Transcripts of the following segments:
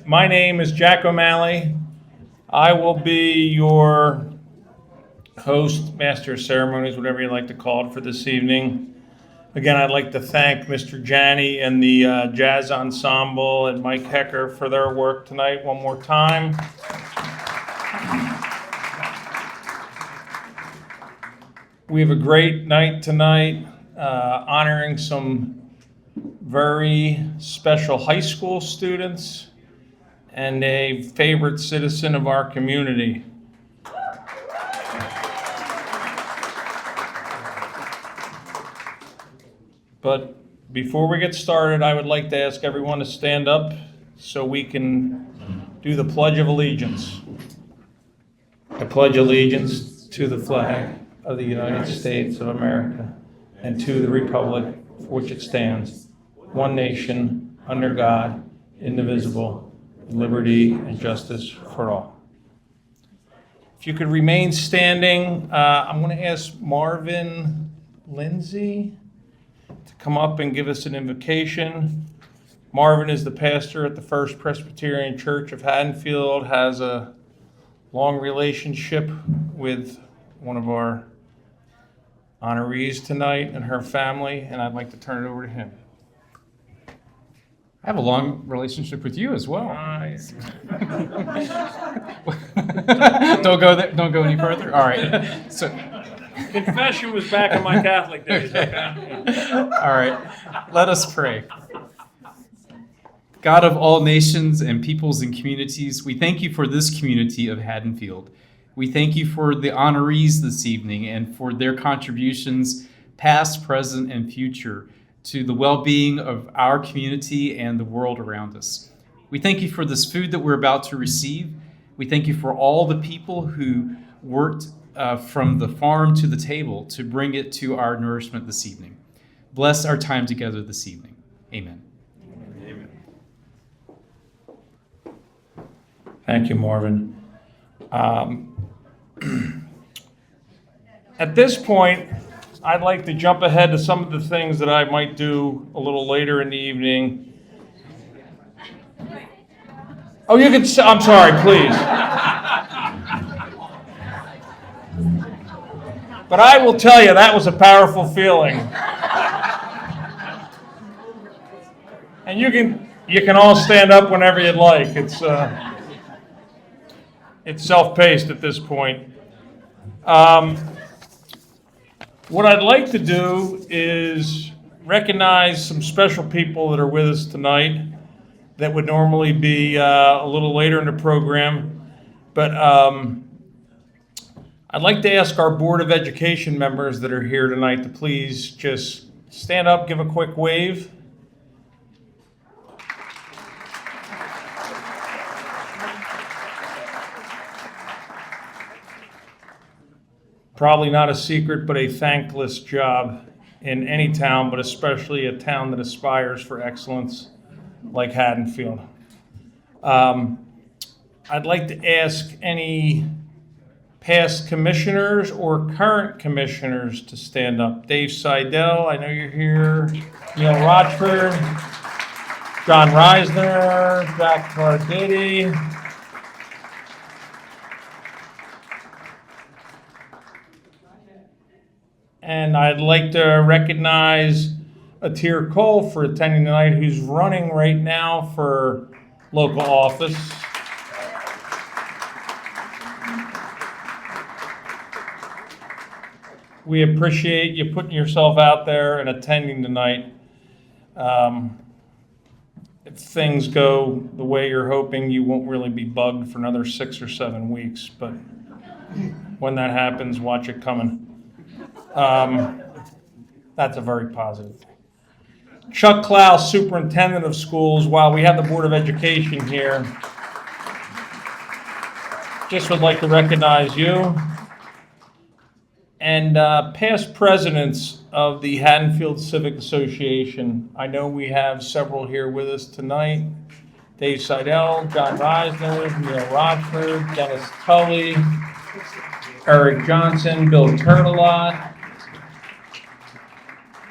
My name is Jack O'Malley. I will be your host, master of ceremonies, whatever you like to call it, for this evening. Again, I'd like to thank Mr. Janney and the Jazz Ensemble and Mike Hecker for their work tonight one more time. We have a great night tonight, honoring some very special high school students and a favorite citizen of our community. But before we get started, I would like to ask everyone to stand up so we can do the Pledge of Allegiance. I pledge allegiance to the flag of the United States of America and to the republic for which it stands, one nation, under God, indivisible, with liberty and justice for all. If you could remain standing, I'm going to ask Marvin, Lindsay to come up and give us an invocation. Marvin is the pastor at the First Presbyterian Church of Haddonfield, has a long relationship with one of our honorees tonight and her family, and I'd like to turn it over to him. I have a long relationship with you as well. Don't go there. Don't go any further. All right. So, Confession was back in my Catholic days. Okay? all right. Let us pray. God of all nations and peoples and communities, we thank you for this community of Haddonfield. We thank you for the honorees this evening and for their contributions, past, present, and future, to the well-being of our community and the world around us. We thank you for this food that we're about to receive. We thank you for all the people who worked from the farm to the table to bring it to our nourishment this evening. Bless our time together this evening. Amen. Amen. Thank you, Marvin. At this point, I'd like to jump ahead to some of the things that I might do a little later in the evening. Oh, you can, I'm sorry, please. But I will tell you, that was a powerful feeling. And you can all stand up whenever you'd like. It's self-paced at this point. What I'd like to do is recognize some special people that are with us tonight. that would normally be a little later in the program. But I'd like to ask our Board of Education members that are here tonight to please just stand up, give a quick wave. Probably not a secret, but a thankless job in any town, but especially a town that aspires for excellence like Haddonfield. I'd like to ask any past commissioners or current commissioners to stand up. Dave Seidel, I know you're here. Neil Rochford, John Reisner, Jack Tarditi. And I'd like to recognize Atir Cole for attending tonight, who's running right now for local office. We appreciate you putting yourself out there and attending tonight. If things go the way you're hoping, you won't really be bugged for another 6 or 7 weeks, but when that happens, watch it coming. That's a very positive thing. Chuck Klaus, Superintendent of Schools, while we have the Board of Education here, just would like to recognize you. And past presidents of the Haddonfield Civic Association. I know we have several here with us tonight. Dave Seidel, John Reisner, Neil Rochford, Dennis Tully, Eric Johnson, Bill Turtelot.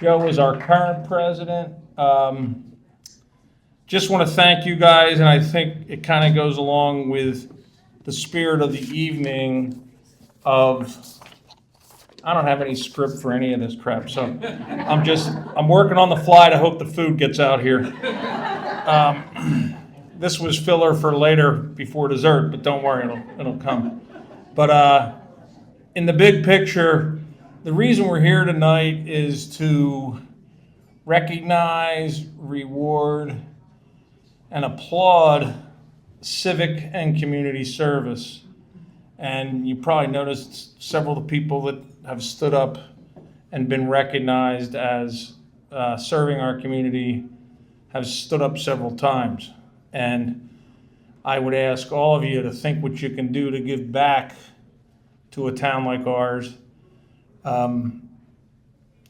Joe is our current president. Just want to thank you guys, and I think it kind of goes along with the spirit of the evening of, I don't have any script for any of this crap, so I'm working on the fly to hope the food gets out here. This was filler for later before dessert, but don't worry, it'll come. But in the big picture, the reason we're here tonight is to recognize, reward, and applaud civic and community service. And you probably noticed several of the people that have stood up and been recognized as serving our community have stood up several times. And I would ask all of you to think what you can do to give back to a town like ours.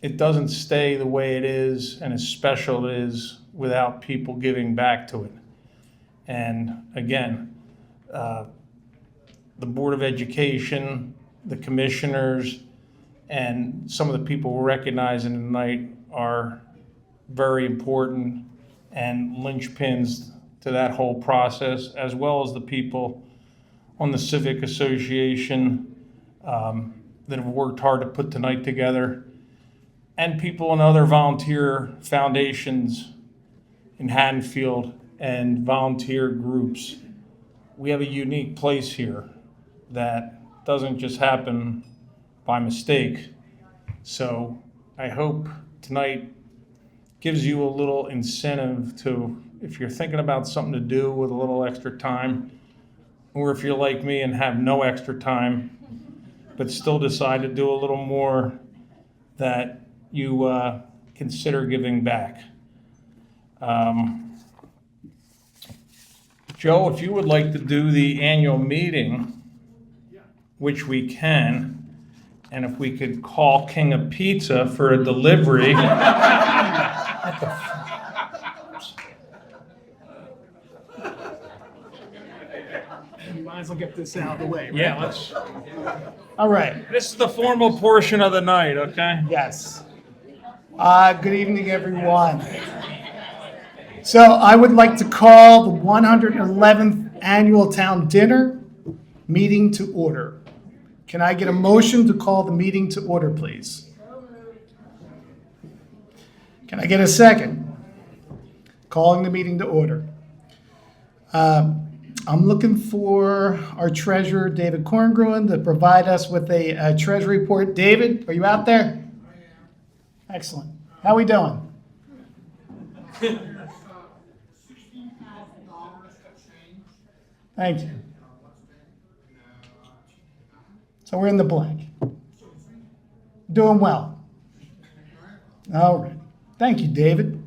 It doesn't stay the way it is and as special it is without people giving back to it. And again, the Board of Education, the commissioners, and some of the people we're recognizing tonight are very important and linchpins to that whole process, as well as the people on the Civic Association that have worked hard to put tonight together, and people in other volunteer foundations in Haddonfield and volunteer groups. We have a unique place here that doesn't just happen by mistake. So I hope tonight gives you a little incentive to, if you're thinking about something to do with a little extra time, or if you're like me and have no extra time, but still decide to do a little more, that you consider giving back. Joe, if you would like to do the annual meeting, which we can, and if we could call King of Pizza for a delivery. You might as well get this out of the way, right? Yeah, let's. All right. This is the formal portion of the night, okay? Yes. Good evening, everyone. So I would like to call the 111th Annual Town Dinner meeting to order. Can I get a motion to call the meeting to order, please? Can I get a second? Calling the meeting to order. I'm looking for our treasurer, David Korngruen, to provide us with a treasury report. David, are you out there? Excellent. How we doing? Thank you. So we're in the blank. Doing well. All right. Thank you, David.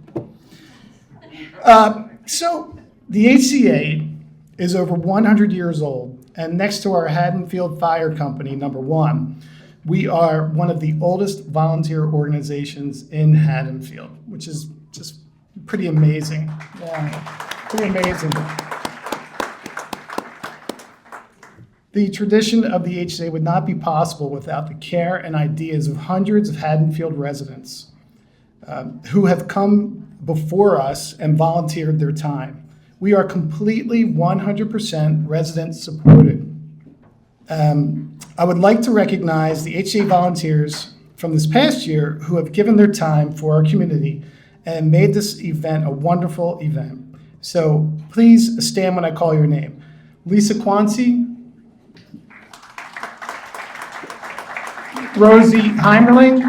So the HCA is over 100 years old, and next to our Haddonfield Fire Company, number 1, we are one of the oldest volunteer organizations in Haddonfield, which is just pretty amazing. Yeah, pretty amazing. The tradition of the HCA would not be possible without the care and ideas of hundreds of Haddonfield residents who have come before us and volunteered their time. We are completely 100% resident supported. I would like to recognize the HCA volunteers from this past year who have given their time for our community and made this event a wonderful event. So please stand when I call your name. Lisa Quanci, Rosie Heimerling.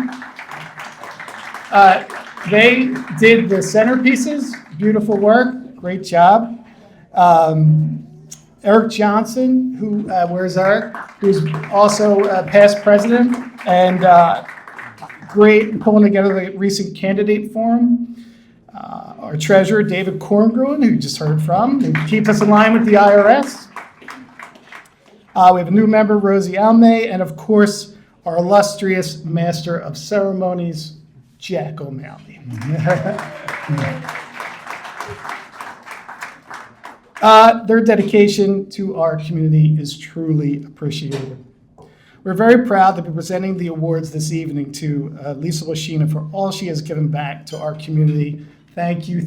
They did the centerpieces, beautiful work, great job. Eric Johnson, where's Eric? Who's also past president and great pulling together the recent candidate forum. Our treasurer, David Korngruen, who you just heard from, who keeps us in line with the IRS. We have a new member, Rosie Almay, and of course, our illustrious master of ceremonies, Jack O'Malley. Their dedication to our community is truly appreciated. We're very proud to be presenting the awards this evening to Lisa Wolschina for all she has given back to our community. Thank you,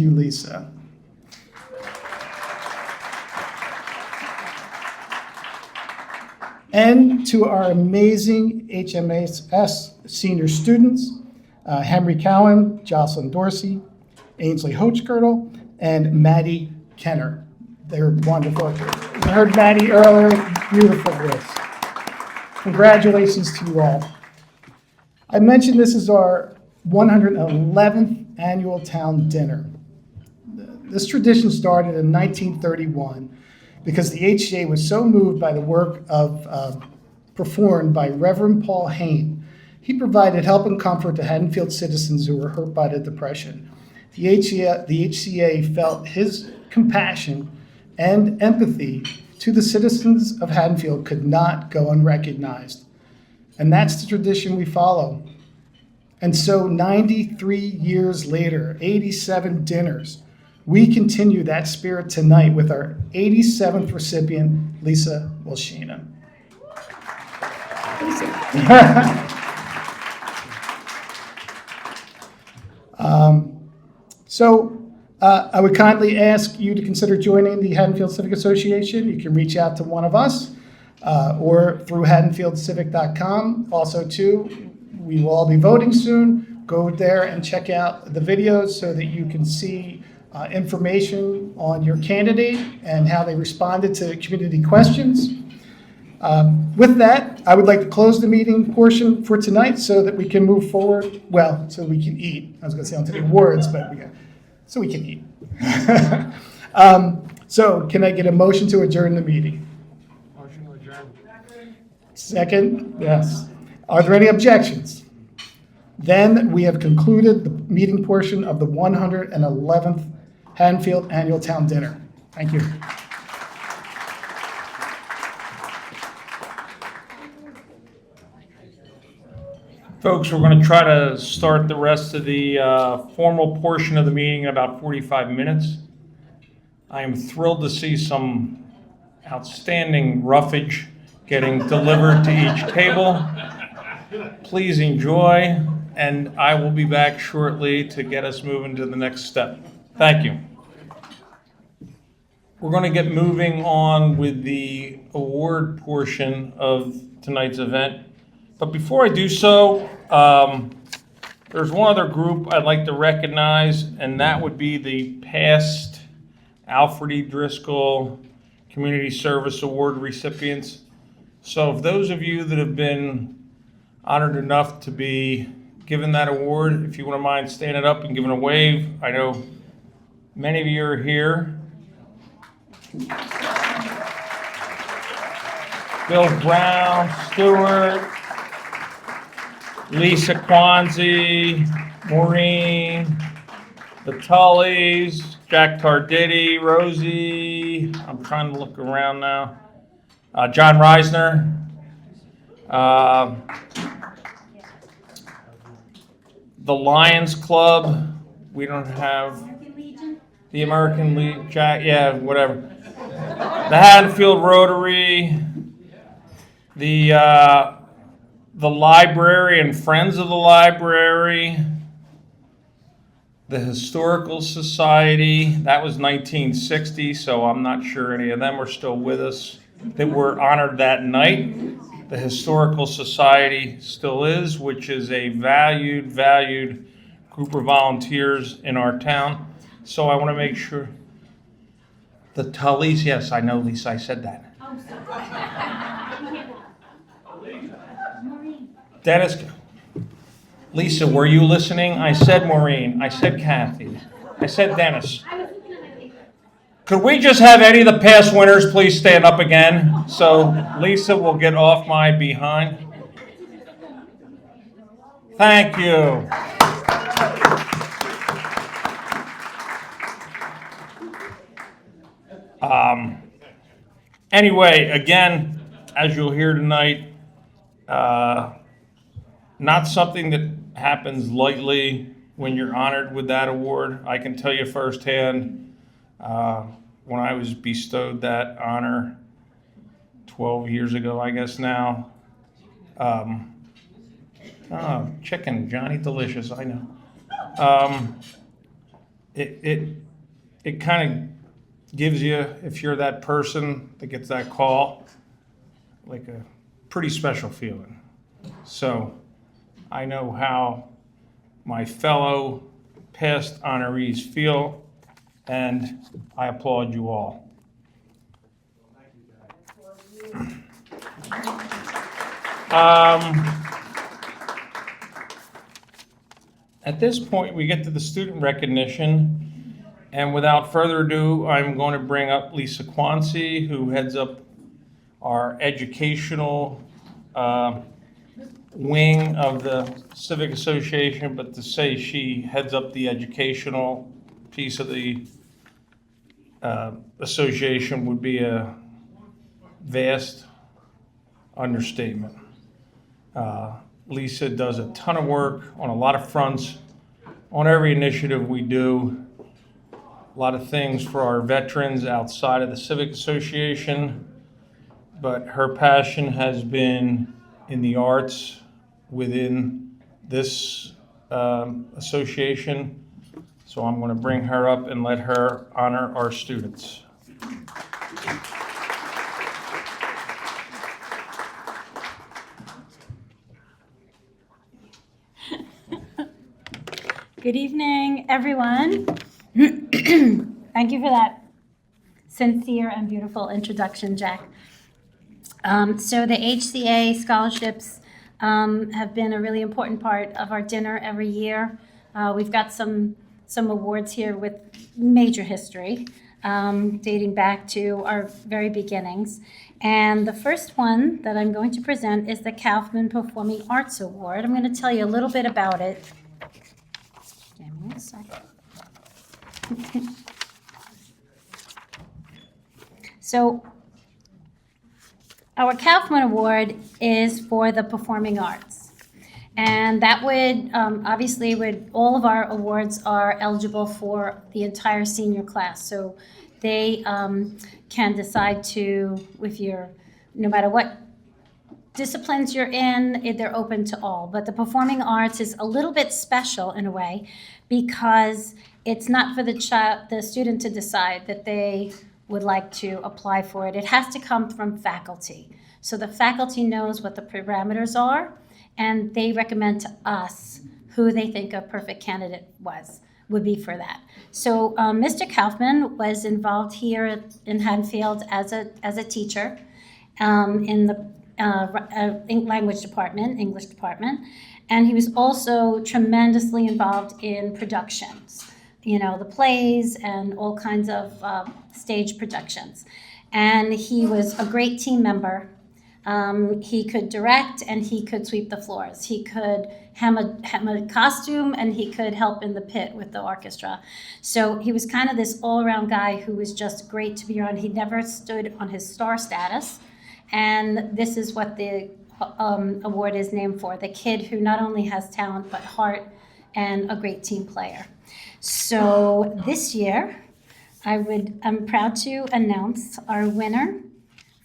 Lisa. And to our amazing HMHS senior students, Henry Cowan, Jocelyn Dorsey, Ainsley Hochgertel, and Maddie Kehner. They're wonderful. I heard Maddie earlier, beautiful voice. Congratulations to you all. I mentioned this is our 111th annual town dinner. This tradition started in 1931 because the HCA was so moved by the work performed by Reverend Paul Hayne. He provided help and comfort to Haddonfield citizens who were hurt by the Depression. The HCA felt his compassion and empathy to the citizens of Haddonfield could not go unrecognized. And that's the tradition we follow. And so 93 years later, 87 dinners, we continue that spirit tonight with our 87th recipient, Lisa Wolschina. I would kindly ask you to consider joining the Haddonfield Civic Association. You can reach out to one of us or through haddonfieldcivic.com. Also, too, we will all be voting soon. Go there and check out the videos so that you can see information on your candidate and how they responded to community questions. With that, I would like to close the meeting portion for tonight so that we can move forward. Well, so we can eat. I was going to say on to the awards, but so we can eat. So can I get a motion to adjourn the meeting? Motion to adjourn. Second? Yes. Are there any objections? Then we have concluded the meeting portion of the 111th Haddonfield Annual Town Dinner. Thank you. Folks, we're going to try to start the rest of the formal portion of the meeting in about 45 minutes. I am thrilled to see some outstanding roughage getting delivered to each table. Please enjoy, and I will be back shortly to get us moving to the next step. Thank you. We're going to get moving on with the award portion of tonight's event. But before I do so, there's one other group I'd like to recognize, and that would be the past Alfred E. Driscoll Community Service Award recipients. So if those of you that have been honored enough to be given that award, if you wouldn't mind standing up and giving a wave. I know many of you are here. Bill Brown, Stewart, Lisa Quanci, Maureen, the Tullys, Jack Tarditti, Rosie, I'm trying to look around now, John Reisner, the Lions Club, we don't have, the American Legion, Jack, yeah, whatever. The Haddonfield Rotary, the library and Friends of the Library, the Historical Society, that was 1960, so I'm not sure any of them are still with us, that were honored that night. The Historical Society still is, which is a valued group of volunteers in our town. So I want to make sure. The Tullys, yes, I know, Lisa, I said that. Dennis, Lisa, were you listening? I said Maureen, I said Kathy, I said Dennis. Could we just have any of the past winners please stand up again? So Lisa will get off my behind. Thank you. Anyway, again, as you'll hear tonight, not something that happens lightly when you're honored with that award. I can tell you firsthand, when I was bestowed that honor 12 years ago, I guess now. Chicken, Johnny Delicious, I know. It kind of gives you, if you're that person that gets that call, like a pretty special feeling. So I know how my fellow past honorees feel, and I applaud you all. At this point, we get to the student recognition. And without further ado, I'm going to bring up Lisa Quanci, who heads up our educational wing of the Civic Association, but to say she heads up the educational piece of the association would be a vast understatement. Lisa does a ton of work on a lot of fronts, on every initiative we do. A lot of things for our veterans outside of the Civic Association, but her passion has been in the arts within this association. So I'm going to bring her up and let her honor our students. Good evening, everyone. Thank you for that sincere and beautiful introduction, Jack. So the HCA scholarships have been a really important part of our dinner every year. We've got some awards here with major history, dating back to our very beginnings. And the first one that I'm going to present is the Kaufmann Performing Arts Award. I'm going to tell you a little bit about it. Give me a second. So our Kaufmann Award is for the performing arts. And that would, obviously, all of our awards are eligible for the entire senior class. So they can decide to, no matter what disciplines you're in, they're open to all. But the performing arts is a little bit special in a way because it's not for the student to decide that they would like to apply for it. It has to come from faculty. So the faculty knows what the parameters are, and they recommend to us who they think a perfect candidate would be for that. So Mr. Kaufmann was involved here in Haddonfield as a teacher in the English department, and he was also tremendously involved in productions, the plays and all kinds of stage productions. And he was a great team member. He could direct and he could sweep the floors. He could hem a costume and he could help in the pit with the orchestra. So he was kind of this all-around guy who was just great to be around. He never stood on his star status. And this is what the award is named for, the kid who not only has talent but heart and a great team player. So this year, I'm proud to announce our winner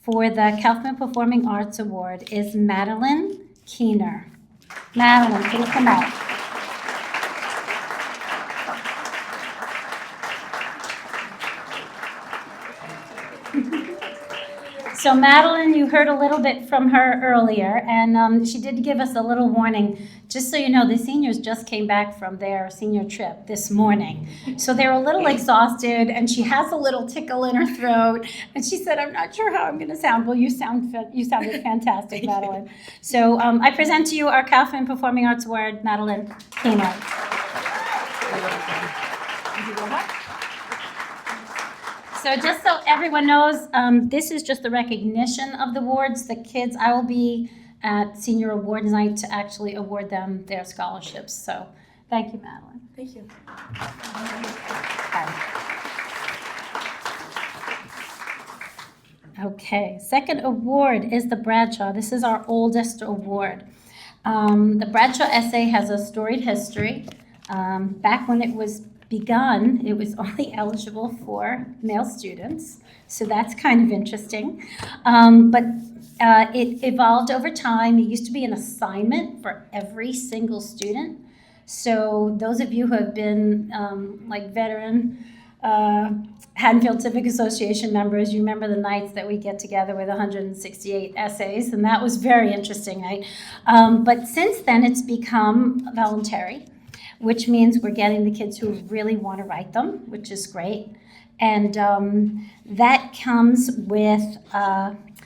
for the Kaufmann Performing Arts Award is Madeline Kehner. Madeline, please come up. So Madeline, you heard a little bit from her earlier, and she did give us a little warning. Just so you know, the seniors just came back from their senior trip this morning. So they're a little exhausted, and she has a little tickle in her throat. And she said, I'm not sure how I'm going to sound. Well, you sounded fantastic, Madeline. So I present to you our Kaufmann Performing Arts Award, Madeline Kehner. So just so everyone knows, this is just the recognition of the awards. The kids, I will be at senior award night to actually award them their scholarships. So thank you, Madeline. Thank you. Okay, second award is the Bradshaw. This is our oldest award. The Bradshaw essay has a storied history. Back when it was begun, it was only eligible for male students, so that's kind of interesting. But it evolved over time. It used to be an assignment for every single student. So those of you who have been like veteran Haddonfield Civic Association members, you remember the nights that we get together with 168 essays, and that was very interesting, right? But since then, it's become voluntary, which means we're getting the kids who really want to write them, which is great. And that comes with,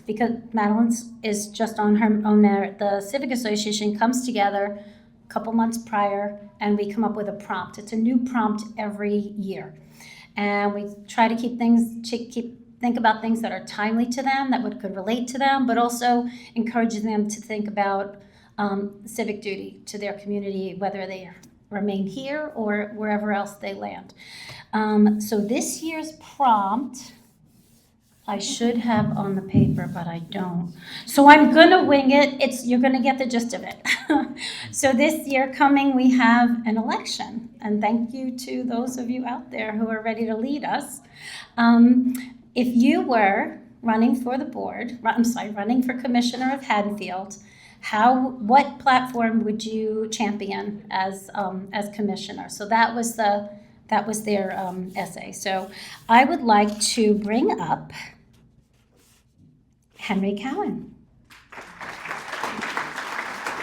because Madeline is just on her own merit, the Civic Association comes together a couple months prior, and we come up with a prompt. It's a new prompt every year. And we try to think about things that are timely to them, that could relate to them, but also encouraging them to think about civic duty to their community, whether they remain here or wherever else they land. So this year's prompt, I should have on the paper, but I don't. So I'm gonna wing it. You're gonna get the gist of it. So this year coming, we have an election. And thank you to those of you out there who are ready to lead us. If you were running for the board, running for commissioner of Haddonfield, what platform would you champion as commissioner? So that was their essay. So I would like to bring up Henry Cowan.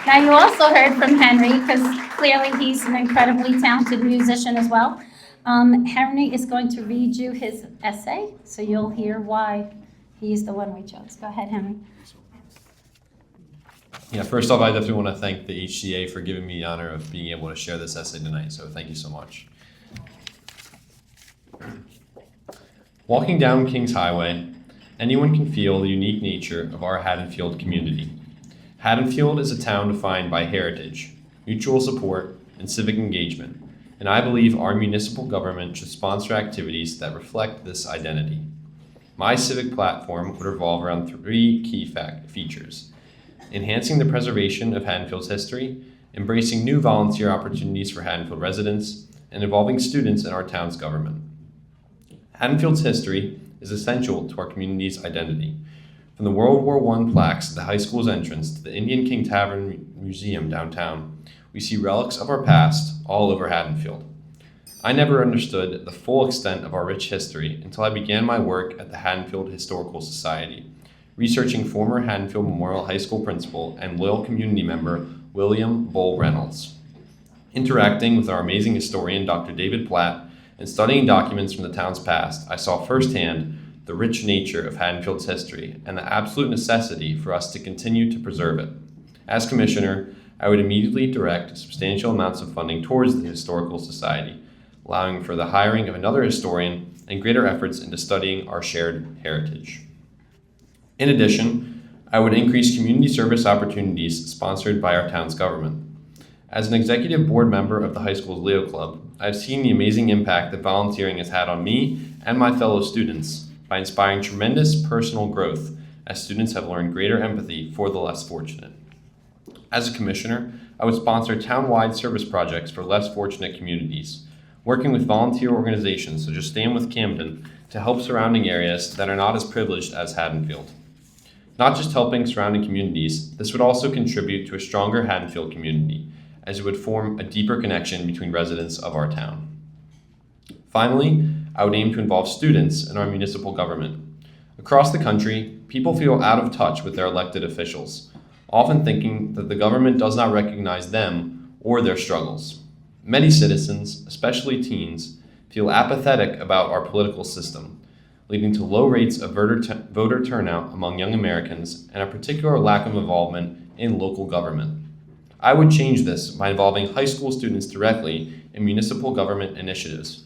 Now you also heard from Henry, because clearly he's an incredibly talented musician as well. Henry is going to read you his essay, so you'll hear why he's the one we chose. Go ahead, Henry. Yeah, first off, I definitely want to thank the HCA for giving me the honor of being able to share this essay tonight, so thank you so much. Walking down King's Highway, anyone can feel the unique nature of our Haddonfield community. Haddonfield is a town defined by heritage, mutual support, and civic engagement, and I believe our municipal government should sponsor activities that reflect this identity. My civic platform would revolve around 3 key features: enhancing the preservation of Haddonfield's history, embracing new volunteer opportunities for Haddonfield residents, and involving students in our town's government. Haddonfield's history is essential to our community's identity. From the World War I plaques at the high school's entrance to the Indian King Tavern Museum downtown, we see relics of our past all over Haddonfield. I never understood the full extent of our rich history until I began my work at the Haddonfield Historical Society, researching former Haddonfield Memorial High School principal and loyal community member William Bull Reynolds. Interacting with our amazing historian, Dr. David Platt, and studying documents from the town's past, I saw firsthand the rich nature of Haddonfield's history and the absolute necessity for us to continue to preserve it. As commissioner, I would immediately direct substantial amounts of funding towards the Historical Society, allowing for the hiring of another historian and greater efforts into studying our shared heritage. In addition, I would increase community service opportunities sponsored by our town's government. As an executive board member of the high school's Leo Club, I've seen the amazing impact that volunteering has had on me and my fellow students by inspiring tremendous personal growth as students have learned greater empathy for the less fortunate. As a commissioner, I would sponsor town-wide service projects for less fortunate communities, working with volunteer organizations such as Stand With Camden to help surrounding areas that are not as privileged as Haddonfield. Not just helping surrounding communities, this would also contribute to a stronger Haddonfield community, as it would form a deeper connection between residents of our town. Finally, I would aim to involve students in our municipal government. Across the country, people feel out of touch with their elected officials, often thinking that the government does not recognize them or their struggles. Many citizens, especially teens, feel apathetic about our political system, leading to low rates of voter turnout among young Americans and a particular lack of involvement in local government. I would change this by involving high school students directly in municipal government initiatives,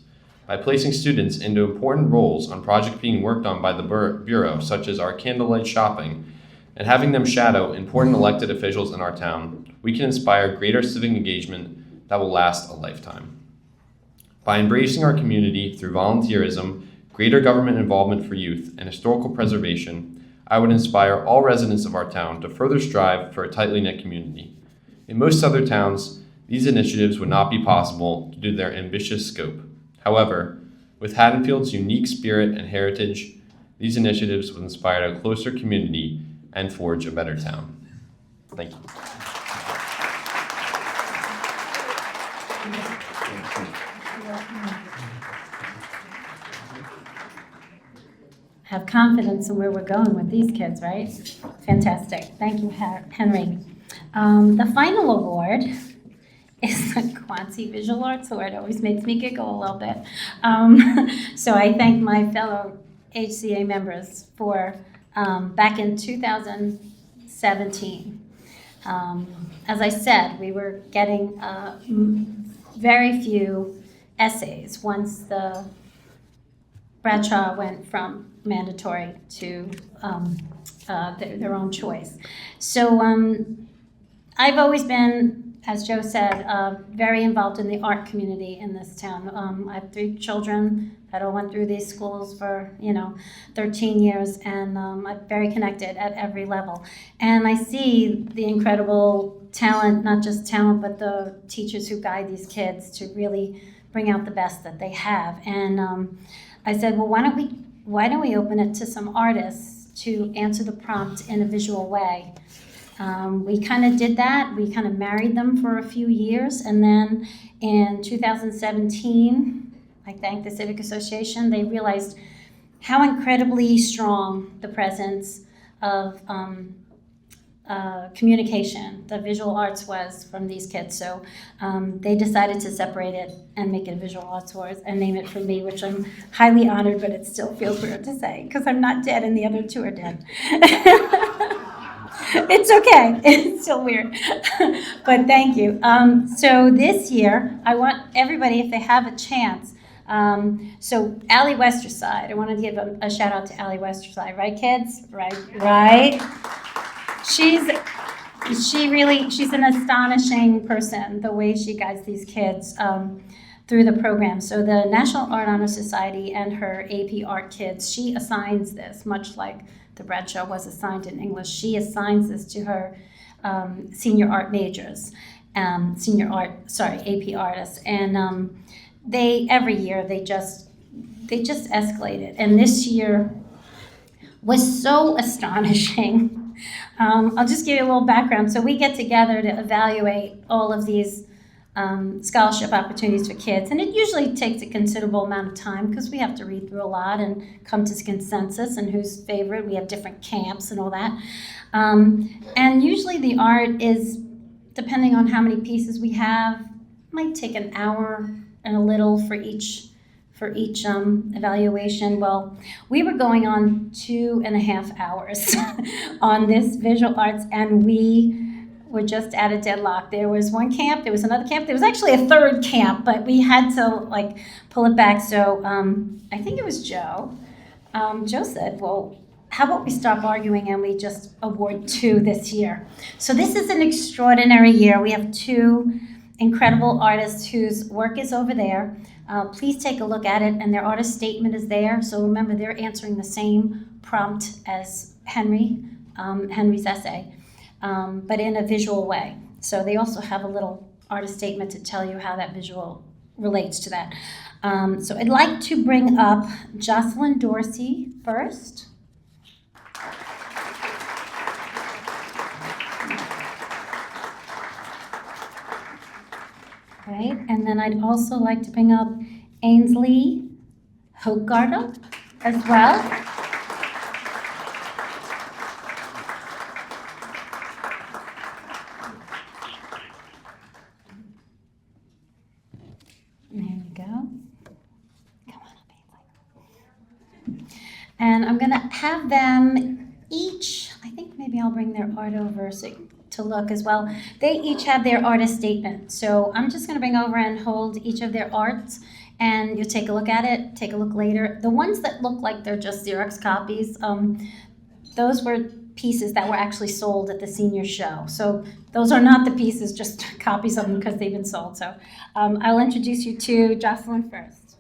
by placing students into important roles on projects being worked on by the Bureau, such as our candlelight shopping, and having them shadow important elected officials in our town. We can inspire greater civic engagement that will last a lifetime. By embracing our community through volunteerism, greater government involvement for youth, and historical preservation, I would inspire all residents of our town to further strive for a tightly knit community. In most other towns, these initiatives would not be possible due to their ambitious scope. However, with Haddonfield's unique spirit and heritage, these initiatives would inspire a closer community and forge a better town. Thank you. Have confidence in where we're going with these kids, right? Fantastic. Thank you, Henry. The final award is the Quanci Visual Arts Award. It always makes me giggle a little bit. So I thank my fellow HCA members for back in 2017. As I said, we were getting very few essays once the Bradshaw went from mandatory to their own choice. So I've always been, as Joe said, very involved in the art community in this town. I have 3 children that all went through these schools for, 13 years, and I'm very connected at every level. And I see the incredible talent, not just talent, but the teachers who guide these kids to really bring out the best that they have. And I said, well, why don't we open it to some artists to answer the prompt in a visual way? We kind of did that. We kind of married them for a few years, and then in 2017, I thank the Civic Association. They realized how incredibly strong the presence of communication, the visual arts was from these kids. So they decided to separate it and make it a visual arts award and name it for me, which I'm highly honored, but it still feels weird to say because I'm not dead and the other 2 are dead. It's okay. It's still weird. But thank you. So this year, I want everybody, if they have a chance, so Allie Westerside, I want to give a shout out to Allie Westerside, right kids? Right. She's an astonishing person, the way she guides these kids through the program. So the National Art Honor Society and her AP Art kids, she assigns this, much like the Bradshaw was assigned in English. She assigns this to her senior art majors, AP artists. And every year they just escalate it. And this year was so astonishing. I'll just give you a little background. So we get together to evaluate all of these scholarship opportunities for kids. And it usually takes a considerable amount of time because we have to read through a lot and come to consensus and who's favorite. We have different camps and all that. And usually the art is, depending on how many pieces we have, might take an hour and a little for each evaluation. Well, we were going on 2.5 hours on this visual arts, and we were just at a deadlock. There was one camp, there was another camp, there was actually a third camp, but we had to pull it back. So I think it was Joe. Joe said, well, how about we stop arguing and we just award 2 this year? So this is an extraordinary year. We have 2 incredible artists whose work is over there. Please take a look at it, and their artist statement is there. So remember, they're answering the same prompt as Henry's essay, but in a visual way. So they also have a little artist statement to tell you how that visual relates to that. So I'd like to bring up Jocelyn Dorsey first. Okay, and then I'd also like to bring up Ainsley Hochgertel as well. There we go. Come on up, Ainsley. And I'm gonna have them each, I think maybe I'll bring their art over to look as well. They each have their artist statement. So I'm just gonna bring over and hold each of their arts, and you'll take a look at it, take a look later. The ones that look like they're just Xerox copies, those were pieces that were actually sold at the senior show. So those are not the pieces, just copies of them because they've been sold. So I'll introduce you to Jocelyn first.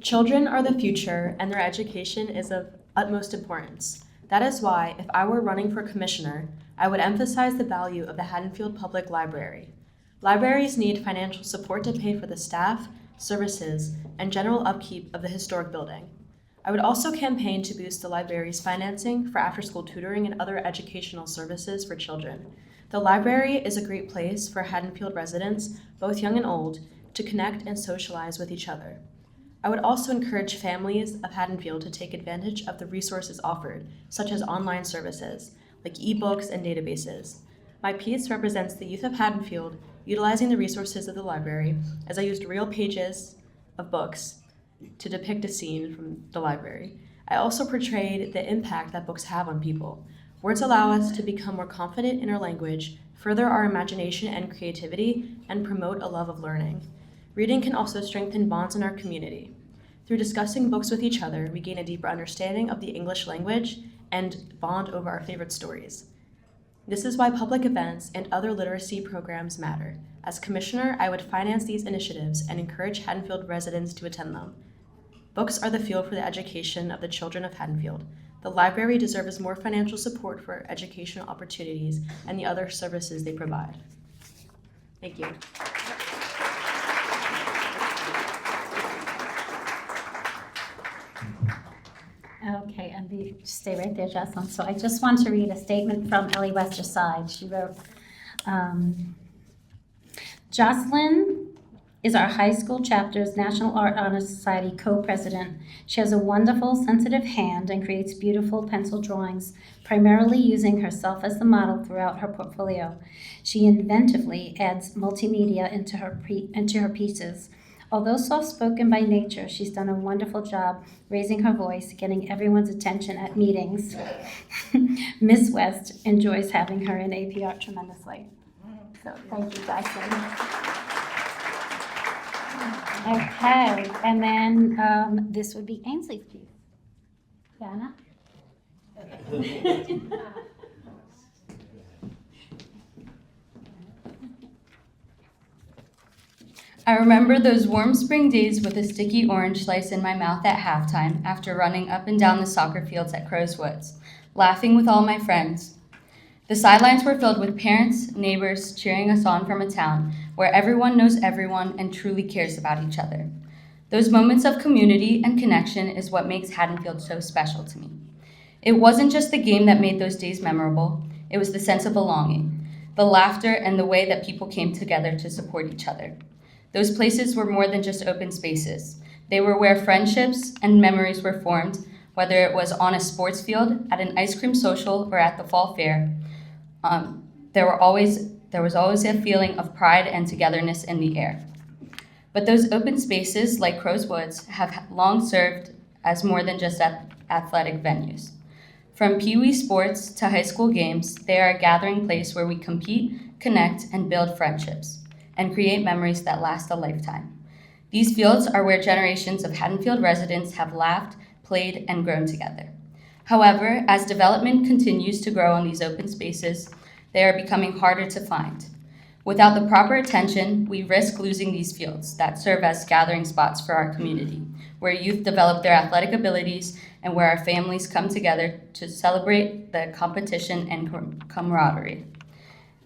Children are the future, and their education is of utmost importance. That is why, if I were running for commissioner, I would emphasize the value of the Haddonfield Public Library. Libraries need financial support to pay for the staff, services, and general upkeep of the historic building. I would also campaign to boost the library's financing for after-school tutoring and other educational services for children. The library is a great place for Haddonfield residents, both young and old, to connect and socialize with each other. I would also encourage families of Haddonfield to take advantage of the resources offered, such as online services, like ebooks and databases. My piece represents the youth of Haddonfield utilizing the resources of the library, as I used real pages of books to depict a scene from the library. I also portrayed the impact that books have on people. Words allow us to become more confident in our language, further our imagination and creativity, and promote a love of learning. Reading can also strengthen bonds in our community. Through discussing books with each other, we gain a deeper understanding of the English language and bond over our favorite stories. This is why public events and other literacy programs matter. As commissioner, I would finance these initiatives and encourage Haddonfield residents to attend them. Books are the fuel for the education of the children of Haddonfield. The library deserves more financial support for educational opportunities and the other services they provide. Thank you. Okay, and stay right there, Jocelyn. So I just want to read a statement from Ellie Westerside. She wrote, Jocelyn is our high school chapter's National Art Honor Society co-president. She has a wonderful, sensitive hand and creates beautiful pencil drawings, primarily using herself as the model throughout her portfolio. She inventively adds multimedia into her pieces. Although soft-spoken by nature, she's done a wonderful job raising her voice, getting everyone's attention at meetings. Miss West enjoys having her in APR tremendously. So thank you, Jocelyn. Okay, and then this would be Ainsley's piece. Jana? I remember those warm spring days with a sticky orange slice in my mouth at halftime after running up and down the soccer fields at Crow's Woods, laughing with all my friends. The sidelines were filled with parents, neighbors cheering us on from a town where everyone knows everyone and truly cares about each other. Those moments of community and connection is what makes Haddonfield so special to me. It wasn't just the game that made those days memorable, it was the sense of belonging, the laughter, and the way that people came together to support each other. Those places were more than just open spaces. They were where friendships and memories were formed, whether it was on a sports field, at an ice cream social, or at the fall fair. There was always a feeling of pride and togetherness in the air. But those open spaces, like Crow's Woods, have long served as more than just athletic venues. From Pee Wee sports to high school games, they are a gathering place where we compete, connect, and build friendships, and create memories that last a lifetime. These fields are where generations of Haddonfield residents have laughed, played, and grown together. However, as development continues to grow on these open spaces, they are becoming harder to find. Without the proper attention, we risk losing these fields that serve as gathering spots for our community, where youth develop their athletic abilities and where our families come together to celebrate the competition and camaraderie.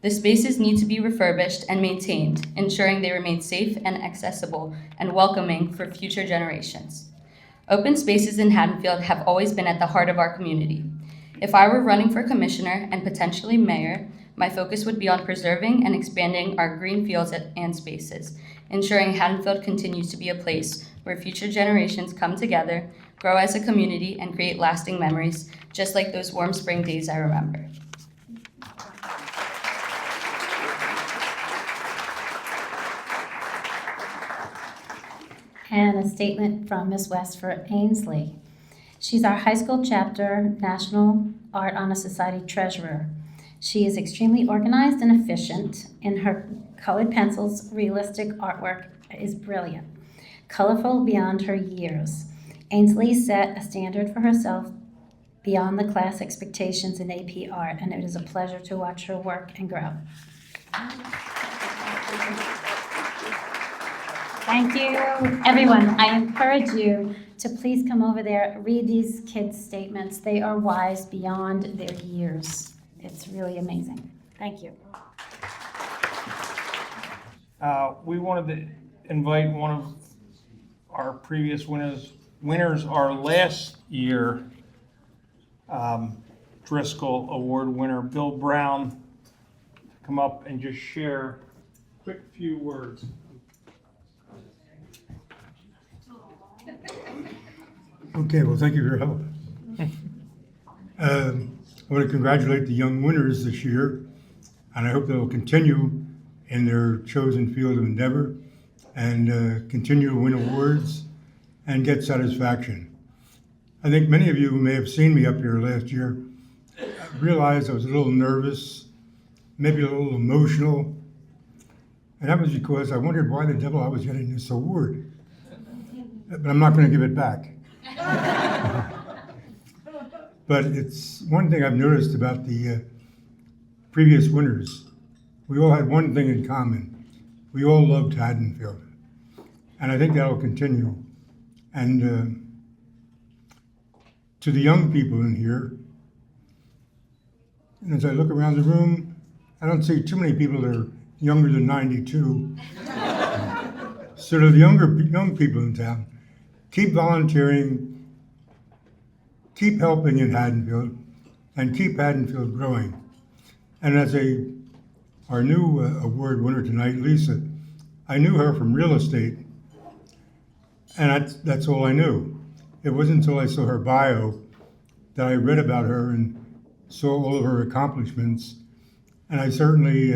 The spaces need to be refurbished and maintained, ensuring they remain safe and accessible and welcoming for future generations. Open spaces in Haddonfield have always been at the heart of our community. If I were running for commissioner and potentially mayor, my focus would be on preserving and expanding our green fields and spaces, ensuring Haddonfield continues to be a place where future generations come together, grow as a community, and create lasting memories, just like those warm spring days I remember. And a statement from Ms. West for Ainsley. She's our high school chapter National Art Honor Society treasurer. She is extremely organized and efficient. In her colored pencils, realistic artwork is brilliant, colorful beyond her years. Ainsley set a standard for herself beyond the class expectations in AP Art, and it is a pleasure to watch her work and grow. Thank you, everyone. I encourage you to please come over there, read these kids' statements. They are wise beyond their years. It's really amazing. Thank you. We wanted to invite one of our previous winners our last year Driscoll Award winner, Bill Brown, to come up and just share a quick few words. Okay, well, thank you for your help. I want to congratulate the young winners this year, and I hope they'll continue in their chosen field of endeavor and continue to win awards and get satisfaction. I think many of you who may have seen me up here last year realized I was a little nervous, maybe a little emotional, and that was because I wondered why the devil I was getting this award. But I'm not going to give it back. But it's one thing I've noticed about the previous winners. We all had one thing in common. We all loved Haddonfield. And I think that'll continue. And to the young people in here, and as I look around the room, I don't see too many people that are younger than 92. So to the young people in town, keep volunteering, keep helping in Haddonfield, and keep Haddonfield growing. And as our new award winner tonight, Lisa, I knew her from real estate, and that's all I knew. It wasn't until I saw her bio that I read about her and saw all of her accomplishments, and I certainly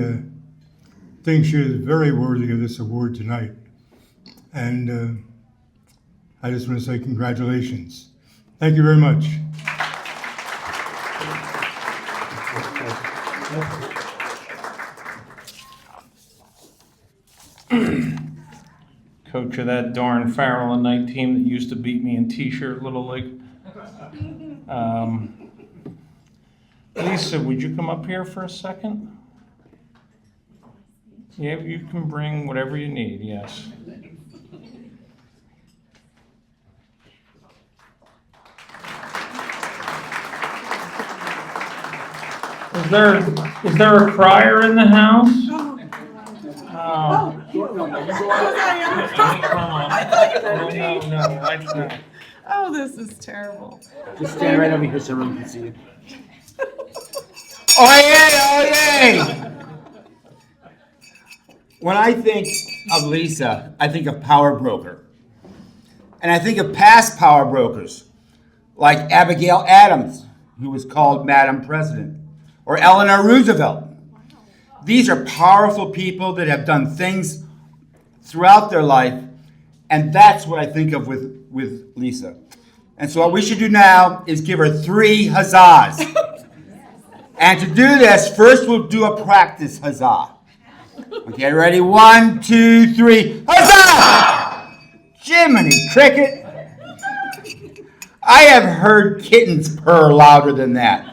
think she is very worthy of this award tonight. And I just want to say congratulations. Thank you very much. Coach of that darn Farrell and Knight team that used to beat me in T-shirt Little League. Lisa, would you come up here for a second? Yeah, you can bring whatever you need, yes. Is there a crier in the house? Oh. No. Oh, this is terrible. Just stand right over here so everyone can see you. Oyez! When I think of Lisa, I think of power broker. And I think of past power brokers, like Abigail Adams, who was called Madam President, or Eleanor Roosevelt. These are powerful people that have done things throughout their life, and that's what I think of with Lisa. And so what we should do now is give her 3 huzzahs. And to do this, first we'll do a practice huzzah. Okay, ready? 1, 2, 3, huzzah! Jiminy Cricket! I have heard kittens purr louder than that.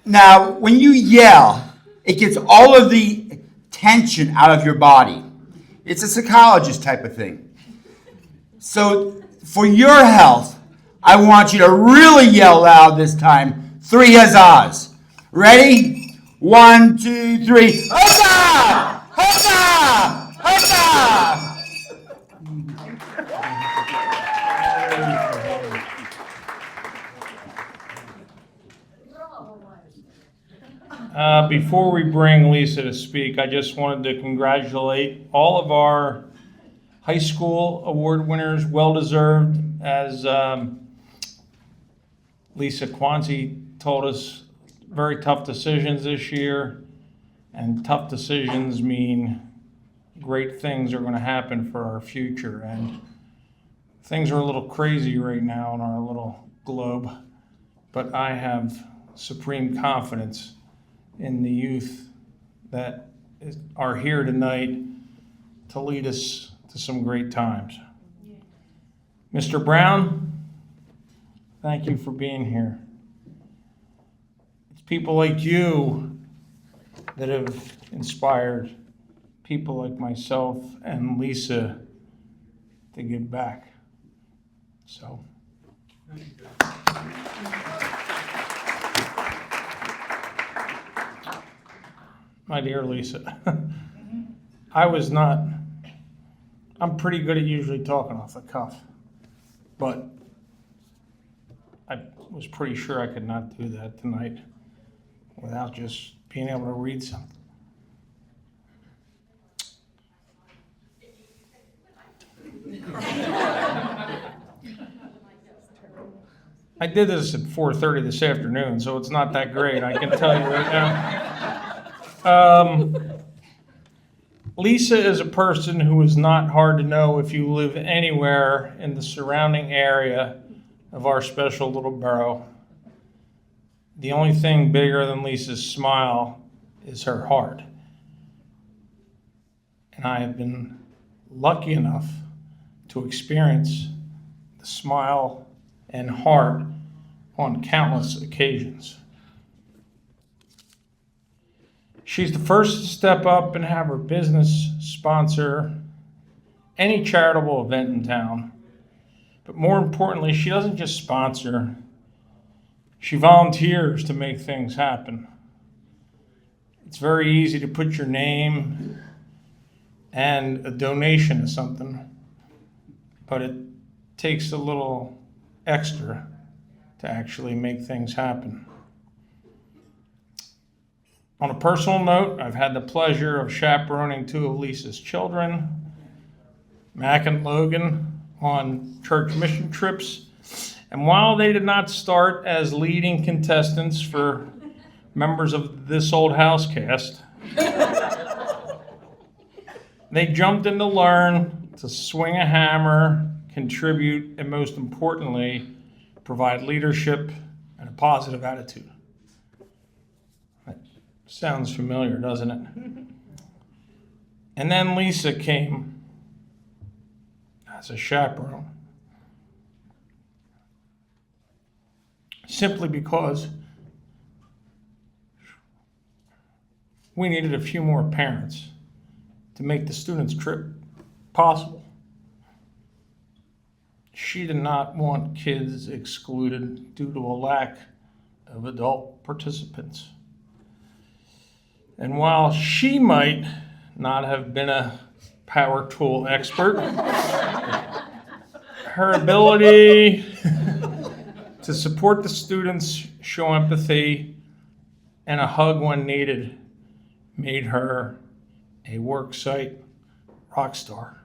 Now, when you yell, it gets all of the tension out of your body. It's a psychologist type of thing. So, for your health, I want you to really yell loud this time. 3 huzzahs. Ready? 1, 2, 3. Huzzah! Huzzah! Huzzah! Before we bring Lisa to speak, I just wanted to congratulate all of our high school award winners, well-deserved, as Lisa Quanci told us, very tough decisions this year, and tough decisions mean great things are going to happen for our future, and things are a little crazy right now in our little globe, but I have supreme confidence in the youth that are here tonight to lead us to some great times. Mr. Brown, thank you for being here. It's people like you that have inspired people like myself and Lisa to give back. So. My dear Lisa, I'm pretty good at usually talking off the cuff, but I was pretty sure I could not do that tonight without just being able to read something. I did this at 4:30 this afternoon, so it's not that great, I can tell you right now. Lisa is a person who is not hard to know if you live anywhere in the surrounding area of our special little borough. The only thing bigger than Lisa's smile is her heart. And I have been lucky enough to experience the smile and heart on countless occasions. She's the first to step up and have her business sponsor any charitable event in town. But more importantly, she doesn't just sponsor, she volunteers to make things happen. It's very easy to put your name and a donation to something, but it takes a little extra to actually make things happen. On a personal note, I've had the pleasure of chaperoning 2 of Lisa's children, Mac and Logan, on church mission trips. And while they did not start as leading contestants for members of This Old House cast, they jumped in to learn to swing a hammer, contribute, and most importantly, provide leadership and a positive attitude. Sounds familiar, doesn't it? And then Lisa came as a chaperone, simply because we needed a few more parents to make the students' trip possible. She did not want kids excluded due to a lack of adult participants. And while she might not have been a power tool expert, her ability to support the students, show empathy, and a hug when needed made her a worksite rock star.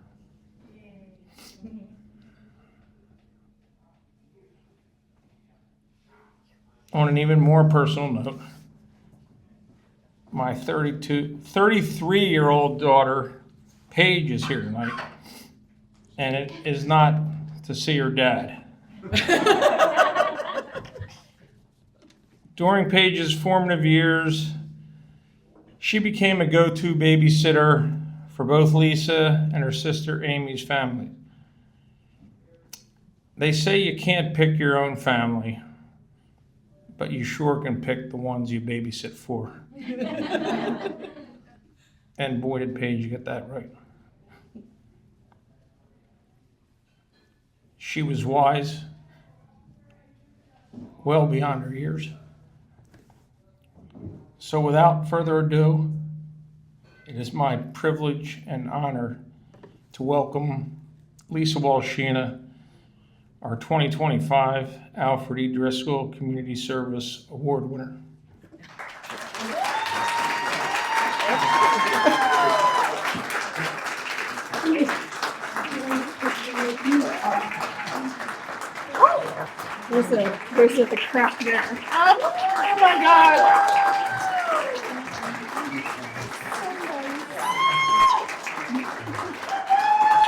On an even more personal note, my 33-year-old daughter, Paige, is here tonight, and it is not to see her dad. During Paige's formative years, she became a go-to babysitter for both Lisa and her sister Amy's family. They say you can't pick your own family, but you sure can pick the ones you babysit for. And boy, did Paige get that right. She was wise, well beyond her years. So without further ado, it is my privilege and honor to welcome Lisa Wolschina, our 2025 Alfred E. Driscoll Community Service Award winner. Where's the crap there? Oh my God.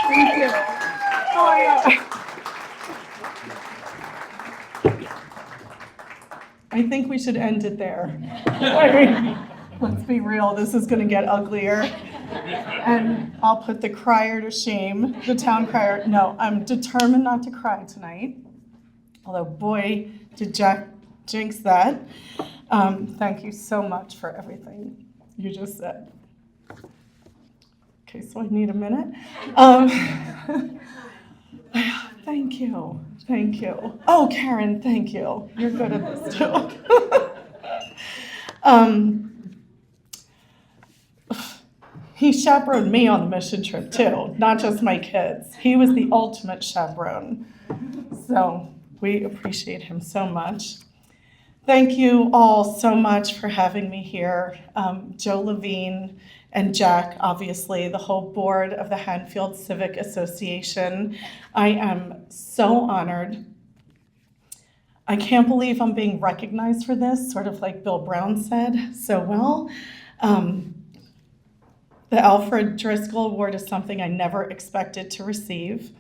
Thank you. Oh my God. I think we should end it there. I mean, let's be real, this is gonna get uglier. And I'll put the crier to shame, the town crier. No, I'm determined not to cry tonight. Although, boy, did Jack jinx that. Thank you so much for everything you just said. Okay, so I need a minute. Thank you. Thank you. Oh, Karen, thank you. You're good at this too. He chaperoned me on the mission trip too, not just my kids. He was the ultimate chaperone. So we appreciate him so much. Thank you all so much for having me here. Joe Levine and Jack, obviously, the whole board of the Haddonfield Civic Association. I am so honored. I can't believe I'm being recognized for this, sort of like Bill Brown said so well. The Alfred Driscoll Award is something I never expected to receive.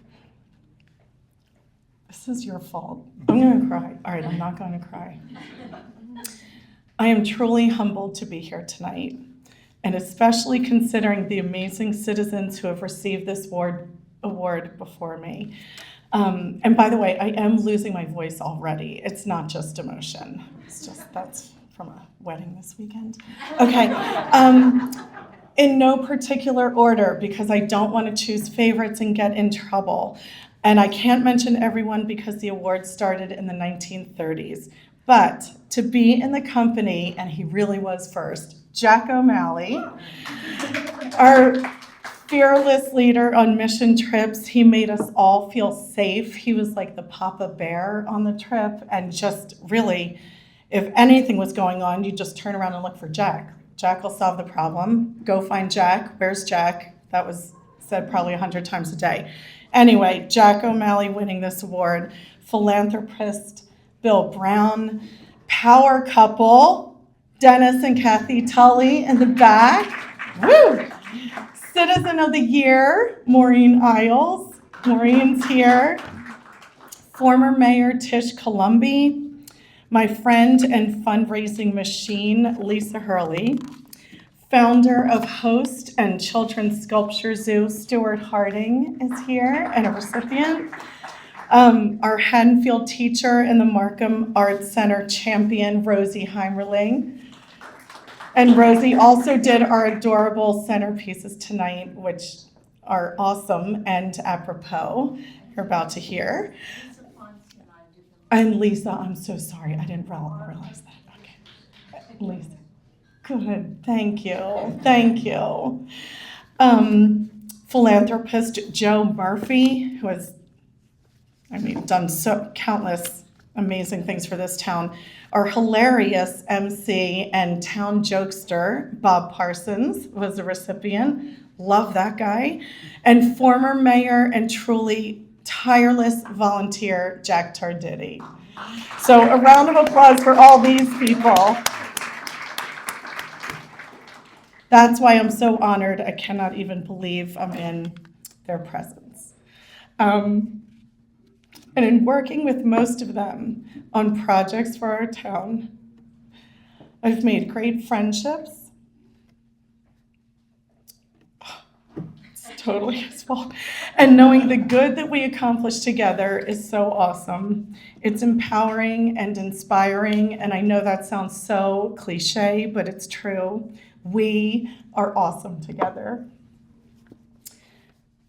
This is your fault. I'm gonna cry. All right, I'm not gonna cry. I am truly humbled to be here tonight, and especially considering the amazing citizens who have received this award before me. And by the way, I am losing my voice already. It's not just emotion. It's just, that's from a wedding this weekend. Okay. In no particular order, because I don't want to choose favorites and get in trouble. And I can't mention everyone because the award started in the 1930s. But to be in the company, and he really was first, Jack O'Malley, our fearless leader on mission trips. He made us all feel safe. He was like the Papa Bear on the trip, and just really, if anything was going on, you just turn around and look for Jack. Jack will solve the problem. Go find Jack. Where's Jack? That was said probably 100 times a day. Anyway, Jack O'Malley winning this award. Philanthropist Bill Brown. Power couple, Dennis and Kathy Tully in the back. Woo! Citizen of the Year, Maureen Isles. Maureen's here. Former Mayor Tish Columby. My friend and fundraising machine, Lisa Hurley. Founder of Host and Children's Sculpture Zoo, Stuart Harding is here, and a recipient. Our Haddonfield teacher and the Markham Arts Center champion, Rosie Heimerling. And Rosie also did our adorable centerpieces tonight, which are awesome and apropos, you're about to hear. And Lisa, I'm so sorry, I didn't realize that. Okay, Lisa. Good, thank you, thank you. Philanthropist Joe Murphy, who has, done so countless amazing things for this town. Our hilarious MC and town jokester, Bob Parsons, was a recipient. Love that guy. And former mayor and truly tireless volunteer, Jack Tarditi. So a round of applause for all these people. That's why I'm so honored. I cannot even believe I'm in their presence. And in working with most of them on projects for our town, I've made great friendships. totally his fault. And knowing the good that we accomplish together is so awesome. It's empowering and inspiring, and I know that sounds so cliche, but it's true. We are awesome together.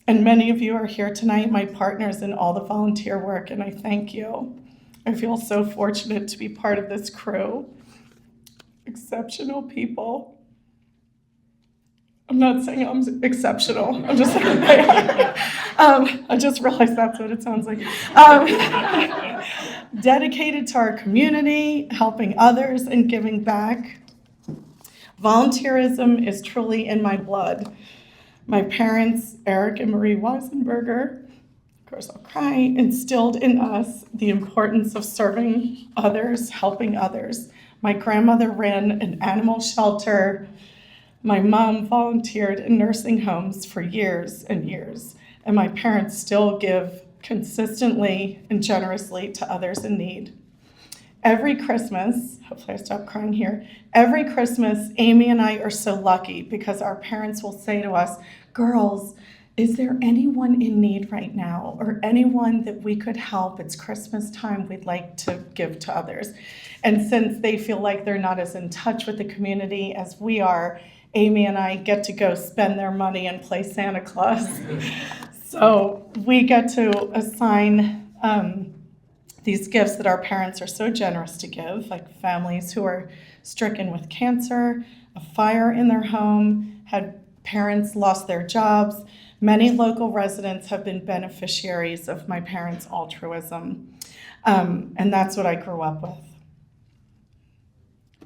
And many of you are here tonight, my partners in all the volunteer work, and I thank you. I feel so fortunate to be part of this crew. Exceptional people. I'm not saying I'm exceptional. I'm just saying they are. I just realized that's what it sounds like. Dedicated to our community, helping others, and giving back. Volunteerism is truly in my blood. My parents, Eric and Marie Weisenberger, of course I'll cry, instilled in us the importance of serving others, helping others. My grandmother ran an animal shelter. My mom volunteered in nursing homes for years and years, and my parents still give consistently and generously to others in need. Every Christmas, hopefully I stop crying here, every Christmas, Amy and I are so lucky because our parents will say to us, girls, is there anyone in need right now or anyone that we could help? It's Christmas time, we'd like to give to others. And since they feel like they're not as in touch with the community as we are, Amy and I get to go spend their money and play Santa Claus. So we get to assign these gifts that our parents are so generous to give, like families who are stricken with cancer, a fire in their home, had parents lost their jobs. Many local residents have been beneficiaries of my parents' altruism. And that's what I grew up with.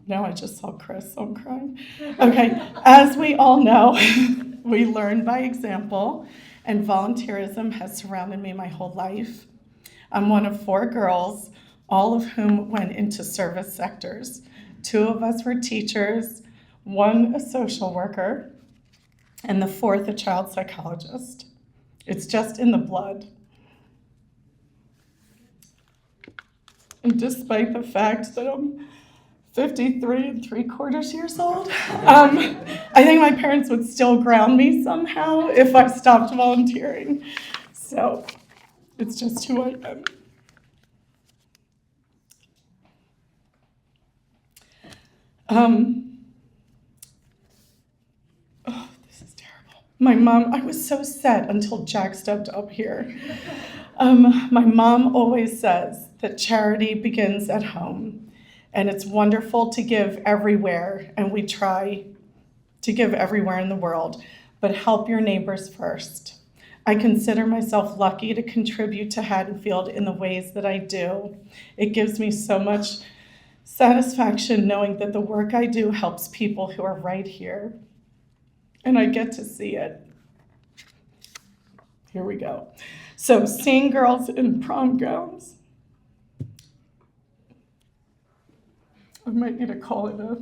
No, I just saw Chris, so I'm crying. Okay, as we all know, we learn by example, and volunteerism has surrounded me my whole life. I'm one of 4 girls, all of whom went into service sectors. 2 of us were teachers, 1 a social worker, and the 4th a child psychologist. It's just in the blood. And despite the fact that I'm 53 3/4 years old, I think my parents would still ground me somehow if I stopped volunteering. So it's just who I am. Oh, this is terrible. My mom, I was so sad until Jack stepped up here. My mom always says that charity begins at home, and it's wonderful to give everywhere, and we try to give everywhere in the world, but help your neighbors first. I consider myself lucky to contribute to Haddonfield in the ways that I do. It gives me so much satisfaction knowing that the work I do helps people who are right here, and I get to see it. Here we go. So, seeing girls in prom gowns. I might need to call it a,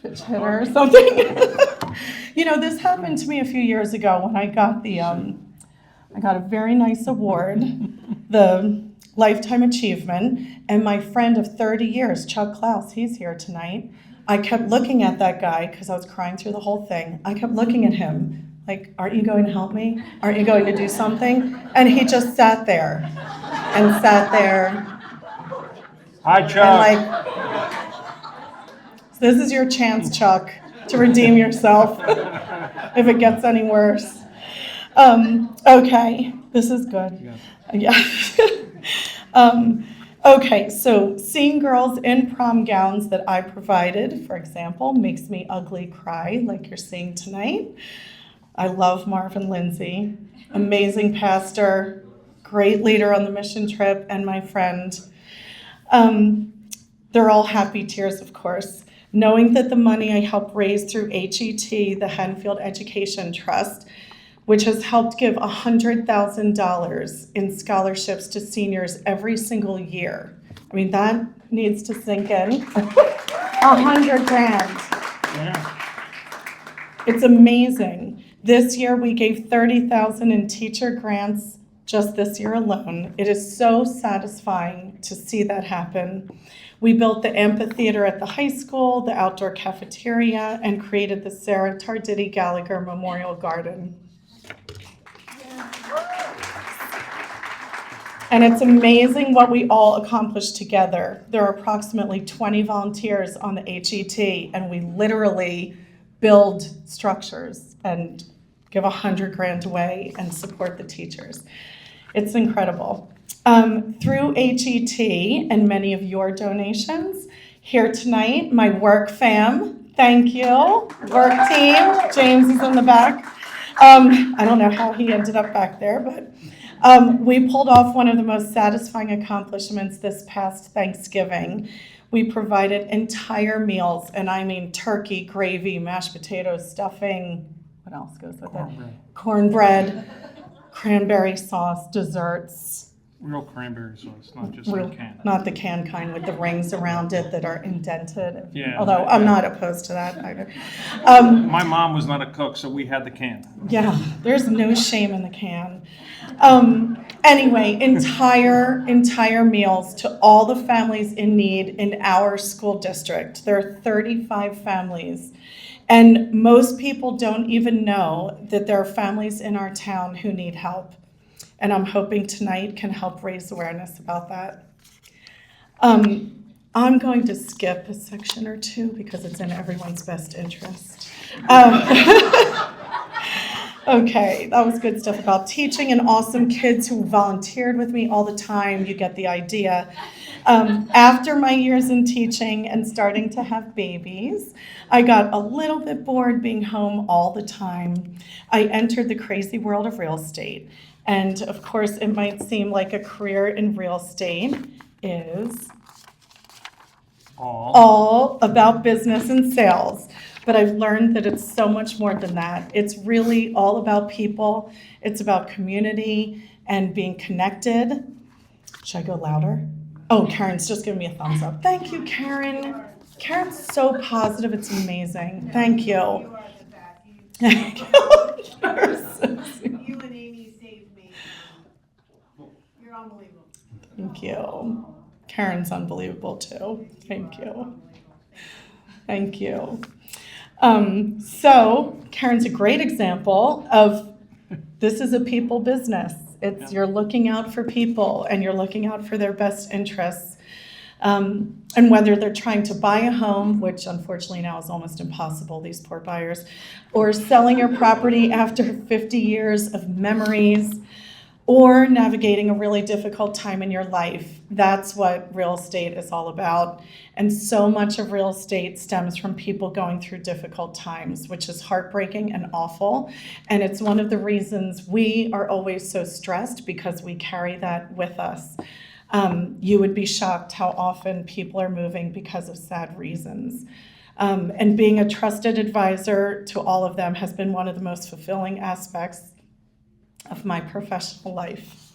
pitch hitter or something. You know, this happened to me a few years ago when I got I got a very nice award, the Lifetime Achievement, and my friend of 30 years, Chuck Klaus, he's here tonight. I kept looking at that guy because I was crying through the whole thing. I kept looking at him like, aren't you going to help me? Aren't you going to do something? And he just sat there and sat there. Hi, Chuck. And this is your chance, Chuck, to redeem yourself if it gets any worse. Okay, this is good. Yeah. Okay, so seeing girls in prom gowns that I provided, for example, makes me ugly cry like you're seeing tonight. I love Marvin, Lindsay, amazing pastor, great leader on the mission trip, and my friend. They're all happy tears, of course, knowing that the money I help raise through HET, the Haddonfield Education Trust, which has helped give $100,000 in scholarships to seniors every single year. I mean, that needs to sink in. $100,000. Yeah. It's amazing. This year we gave $30,000 in teacher grants just this year alone. It is so satisfying to see that happen. We built the amphitheater at the high school, the outdoor cafeteria, and created the Sarah Tarditi Gallagher Memorial Garden. And it's amazing what we all accomplish together. There are approximately 20 volunteers on the HET, and we literally build structures and give 100 grand away and support the teachers. It's incredible. Through HET and many of your donations, here tonight, my work fam, thank you, work team, James is in the back. I don't know how he ended up back there, but we pulled off one of the most satisfying accomplishments this past Thanksgiving. We provided entire meals, and I mean turkey, gravy, mashed potatoes, stuffing, what else goes with it? Cornbread, cranberry sauce, desserts. Real cranberry sauce, not just Real- a can. Not the can kind with the rings around it that are indented. Yeah. Although I'm not opposed to that either. My mom was not a cook, so we had the can. Yeah, there's no shame in the can. Anyway, entire meals to all the families in need in our school district. There are 35 families. And most people don't even know that there are families in our town who need help. And I'm hoping tonight can help raise awareness about that. I'm going to skip a section or two because it's in everyone's best interest. Okay, that was good stuff about teaching and awesome kids who volunteered with me all the time. You get the idea. After my years in teaching and starting to have babies, I got a little bit bored being home all the time. I entered the crazy world of real estate. And of course, it might seem like a career in real estate is all about business and sales. But I've learned that it's so much more than that. It's really all about people. It's about community and being connected. Should I go louder? Oh, Karen's just giving me a thumbs up. Thank you, Karen. Karen's so positive. It's amazing. Thank you. Thank you. You and Amy saved me. You're unbelievable. Thank you. Karen's unbelievable too. Thank you. Thank you. So Karen's a great example of this is a people business. It's you're looking out for people and you're looking out for their best interests. And whether they're trying to buy a home, which unfortunately now is almost impossible, these poor buyers, or selling your property after 50 years of memories, or navigating a really difficult time in your life. That's what real estate is all about. And so much of real estate stems from people going through difficult times, which is heartbreaking and awful. And it's one of the reasons we are always so stressed because we carry that with us. You would be shocked how often people are moving because of sad reasons. And being a trusted advisor to all of them has been one of the most fulfilling aspects of my professional life.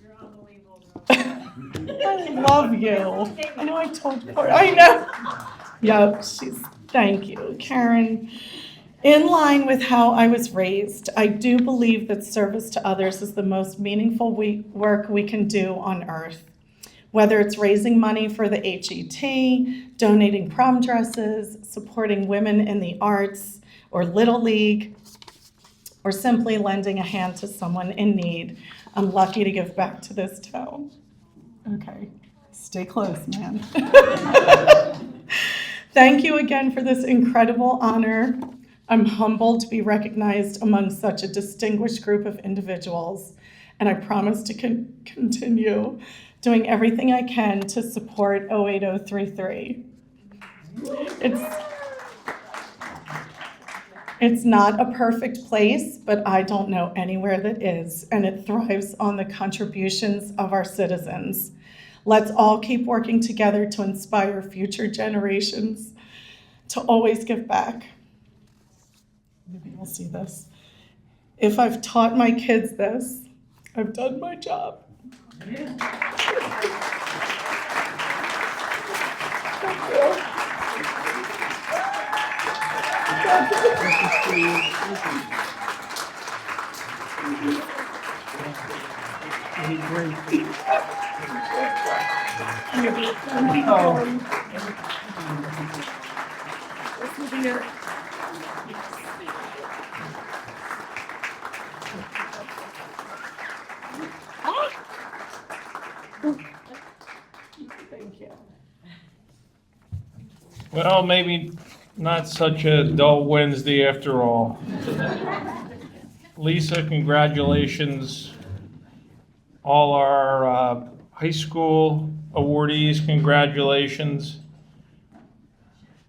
You're unbelievable. I love you. I know I told you. I know. Yep, thank you, Karen. In line with how I was raised, I do believe that service to others is the most meaningful work we can do on earth. Whether it's raising money for the HET, donating prom dresses, supporting women in the arts, or Little League, or simply lending a hand to someone in need, I'm lucky to give back to this town. Okay, stay close, man. Thank you again for this incredible honor. I'm humbled to be recognized among such a distinguished group of individuals, and I promise to continue doing everything I can to support 08033. It's not a perfect place, but I don't know anywhere that is, and it thrives on the contributions of our citizens. Let's all keep working together to inspire future generations to always give back. Maybe you'll see this. If I've taught my kids this, I've done my job. Thank you. Well, maybe not such a dull Wednesday after all. Lisa, congratulations. All our high school awardees, congratulations.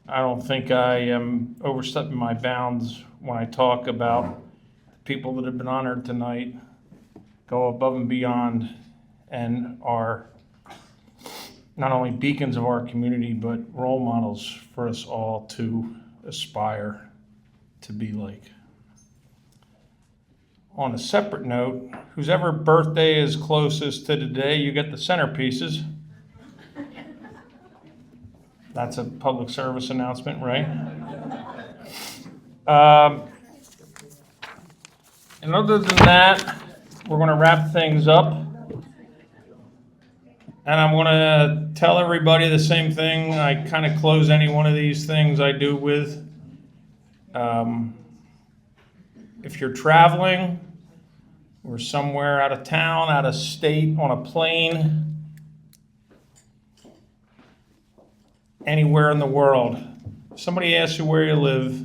I don't think I am overstepping my bounds when I talk about the people that have been honored tonight, go above and beyond, and are not only beacons of our community, but role models for us all to aspire to be like. On a separate note, whose ever birthday is closest to today, you get the centerpieces. That's a public service announcement, right? And other than that, we're going to wrap things up. And I'm going to tell everybody the same thing. I kind of close any one of these things I do with. If you're traveling or somewhere out of town, out of state, on a plane, anywhere in the world, if somebody asks you where you live,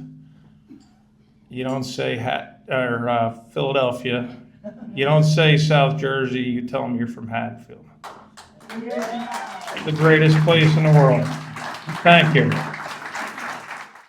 you don't say Philadelphia. You don't say South Jersey. You tell them you're from Haddonfield. The greatest place in the world. Thank you.